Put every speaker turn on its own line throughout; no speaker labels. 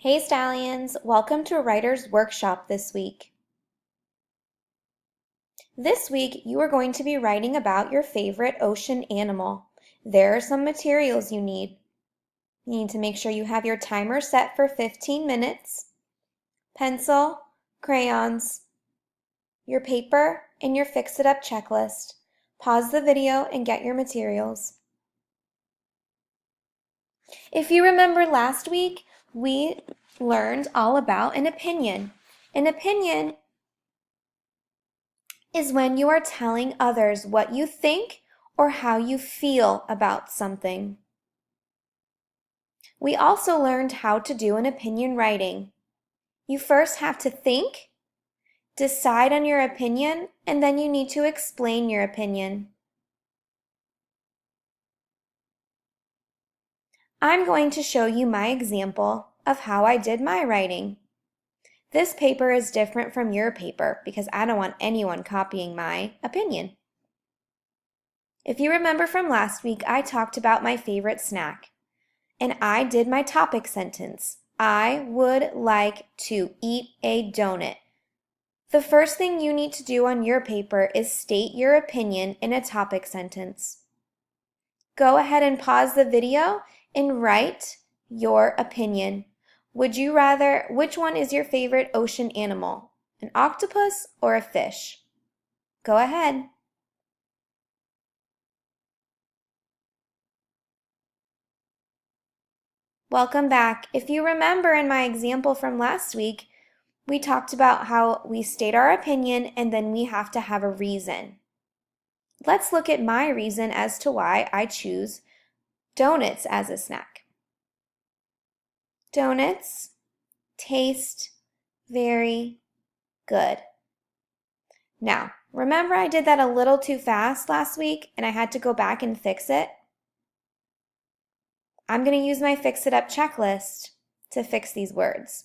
Hey Stallions, welcome to a writer's workshop this week. This week you are going to be writing about your favorite ocean animal. There are some materials you need. You need to make sure you have your timer set for 15 minutes, pencil, crayons, your paper, and your fix-it-up checklist. Pause the video and get your materials. If you remember last week, we learned all about an opinion. An opinion is when you are telling others what you think or how you feel about something. We also learned how to do an opinion writing. You first have to think, decide on your opinion, and then you need to explain your opinion. I'm going to show you my example of how I did my writing. This paper is different from your paper because I don't want anyone copying my opinion. If you remember from last week, I talked about my favorite snack, and I did my topic sentence. I would like to eat a donut. The first thing you need to do on your paper is state your opinion in a topic sentence. Go ahead and pause the video and write your opinion. Which one is your favorite ocean animal? An octopus or a fish? Go ahead. Welcome back. If you remember in my example from last week, we talked about how we state our opinion and then we have to have a reason. Let's look at my reason as to why I choose donuts as a snack. Donuts taste very good. Now, remember I did that a little too fast last week and I had to go back and fix it? I'm going to use my fix-it-up checklist to fix these words.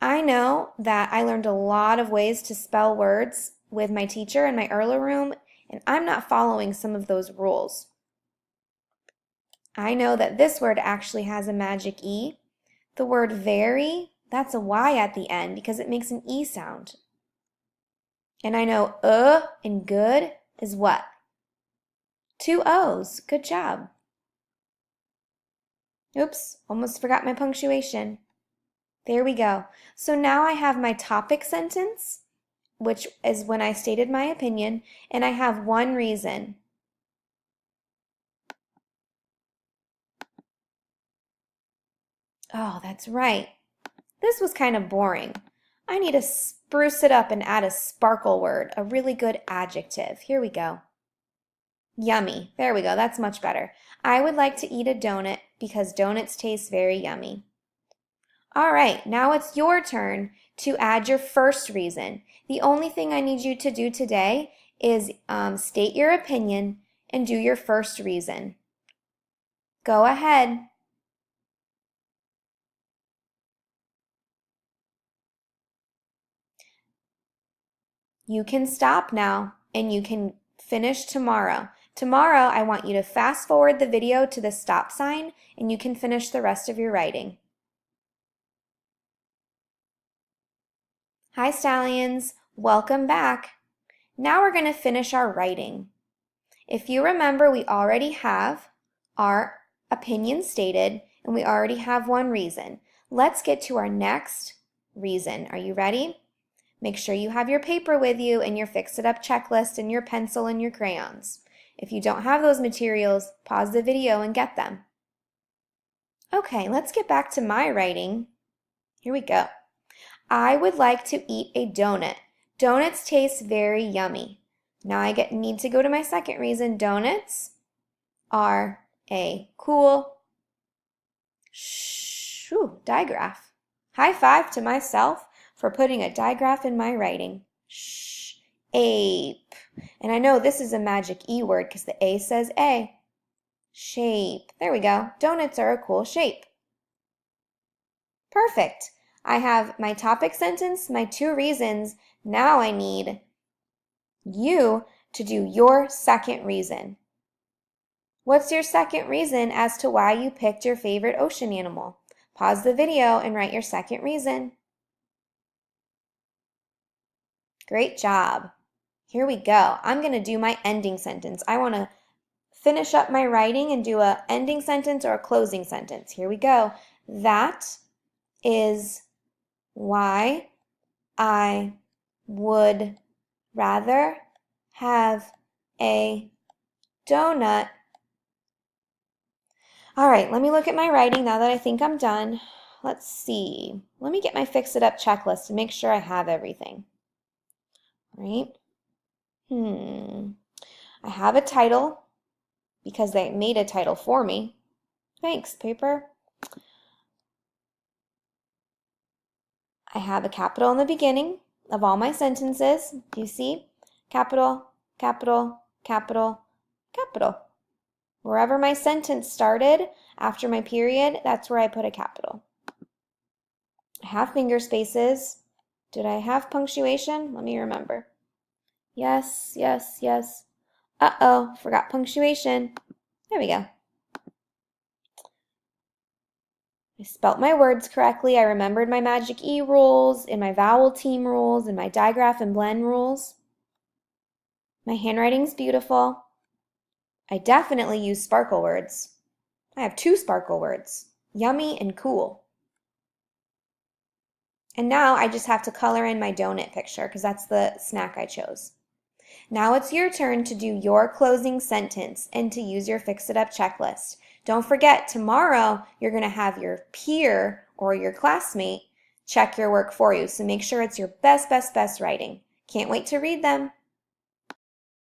I know that I learned a lot of ways to spell words with my teacher in my early room, and I'm not following some of those rules. I know that this word actually has a magic E. The word very, that's a Y at the end because it makes an E sound. And I know in good is what? 2 O's. Good job. Oops, almost forgot my punctuation. There we go. So now I have my topic sentence, which is when I stated my opinion, and I have one reason. Oh, that's right. This was kind of boring. I need to spruce it up and add a sparkle word, a really good adjective. Here we go. Yummy. There we go. That's much better. I would like to eat a donut because donuts taste very yummy. All right, now it's your turn to add your first reason. The only thing I need you to do today is state your opinion and do your first reason. Go ahead. You can stop now and you can finish tomorrow. Tomorrow, I want you to fast forward the video to the stop sign and you can finish the rest of your writing. Hi Stallions, welcome back. Now we're going to finish our writing. If you remember, we already have our opinion stated and we already have one reason. Let's get to our next reason. Are you ready? Make sure you have your paper with you and your fix-it-up checklist and your pencil and your crayons. If you don't have those materials, pause the video and get them. Okay, let's get back to my writing. Here we go. I would like to eat a donut. Donuts taste very yummy. Now I need to go to my second reason. Donuts are a cool digraph. High five to myself for putting a digraph in my writing. Ape. And I know this is a magic E word because the A says A. Shape. There we go. Donuts are a cool shape. Perfect. I have my topic sentence, my 2 reasons. Now I need you to do your second reason. What's your second reason as to why you picked your favorite ocean animal? Pause the video and write your second reason. Great job. Here we go. I'm going to do my ending sentence. I want to finish up my writing and do an ending sentence or a closing sentence. Here we go. That is why I would rather have a donut. All right, let me look at my writing now that I think I'm done. Let's see. Let me get my Fix It Up checklist to make sure I have everything. Right? I have a title because they made a title for me. Thanks, paper. I have a capital in the beginning of all my sentences. Do you see? Capital, capital, capital, capital. Wherever my sentence started after my period, that's where I put a capital. I have finger spaces. Did I have punctuation? Let me remember. Yes, yes, yes. Uh-oh, forgot punctuation. There we go. I spelt my words correctly. I remembered my Magic E rules, and my vowel team rules, and my digraph and blend rules. My handwriting's beautiful. I definitely use sparkle words. I have 2 sparkle words, yummy and cool. And now I just have to color in my donut picture because that's the snack I chose. Now it's your turn to do your closing sentence and to use your Fix It Up checklist. Don't forget, tomorrow you're going to have your peer or your classmate check your work for you, so make sure it's your best writing. Can't wait to read them.